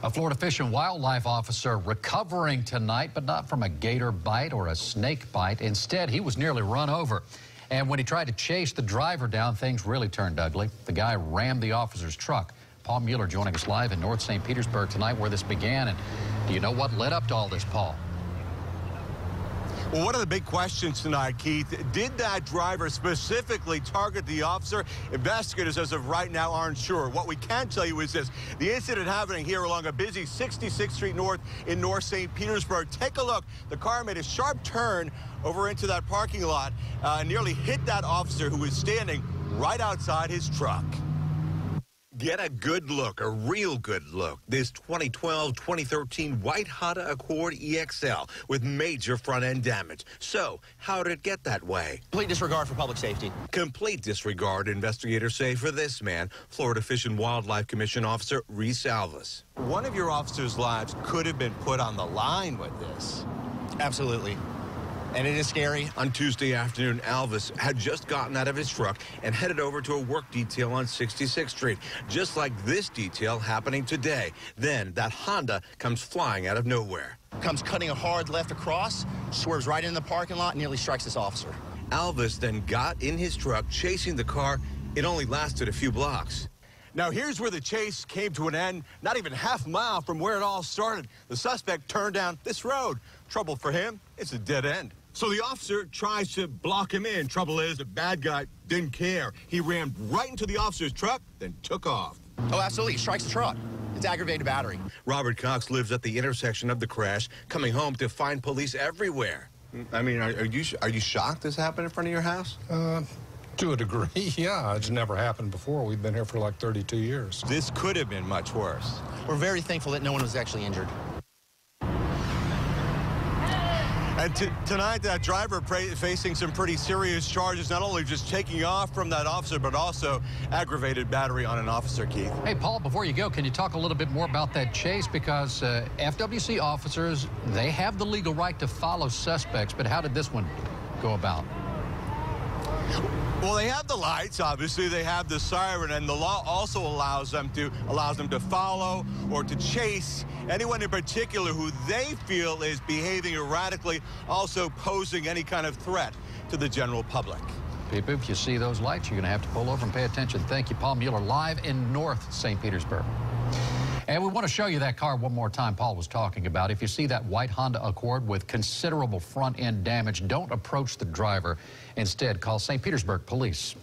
A Florida Fish and Wildlife officer recovering tonight, but not from a gator bite or a snake bite. Instead, he was nearly run over. And when he tried to chase the driver down, things really turned ugly. The guy rammed the officer's truck. Paul Mueller joining us live in North St. Petersburg tonight, where this began. And do you know what led up to all this, Paul? Well, one of the big questions tonight, Keith, did that driver specifically target the officer? Investigators, as of right now, aren't sure. What we can tell you is this. The incident happening here along a busy 66th Street North in North St. Petersburg. Take a look. The car made a sharp turn over into that parking lot, nearly hit that officer who was standing right outside his truck. Get a good look, a real good look. This 2012-2013 white Honda Accord EXL with major front-end damage. So, how did it get that way? Complete disregard for public safety. Complete disregard, investigators say, for this man, Florida Fish and Wildlife Commission Officer Reese Alvis. One of your officers' lives could have been put on the line with this. Absolutely. And it is scary. On Tuesday afternoon, Alvis had just gotten out of his truck and headed over to a work detail on 66th Street, just like this detail happening today. Then that Honda comes flying out of nowhere. Comes cutting a hard left across, swerves right into the parking lot, nearly strikes this officer. Alvis then got in his truck, chasing the car. It only lasted a few blocks. Now, here's where the chase came to an end, not even half a mile from where it all started. The suspect turned down this road. Trouble for him, it's a dead end. So the officer tries to block him in. Trouble is, the bad guy didn't care. He rammed right into the officer's truck, then took off. Oh, absolutely. He strikes the truck. It's aggravated battery. Robert Cox lives at the intersection of the crash, coming home to find police everywhere. I mean, are you shocked this happened in front of your house? To a degree, yeah. It's never happened before. We've been here for like 32 years. This could have been much worse. We're very thankful that no one was actually injured. And tonight, that driver facing some pretty serious charges, not only just taking off from that officer, but also aggravated battery on an officer, Keith. Hey, Paul, before you go, can you talk a little bit more about that chase? Because FWC officers, they have the legal right to follow suspects, but how did this one go about? Well, they have the lights, obviously. They have the siren, and the law also allows them to follow or to chase anyone in particular who they feel is behaving erratically, also posing any kind of threat to the general public. People, if you see those lights, you're going to have to pull over and pay attention. Thank you, Paul Mueller, live in North St. Petersburg. And we want to show you that car one more time Paul was talking about. If you see that white Honda Accord with considerable front-end damage, don't approach the driver. Instead, call St. Petersburg Police.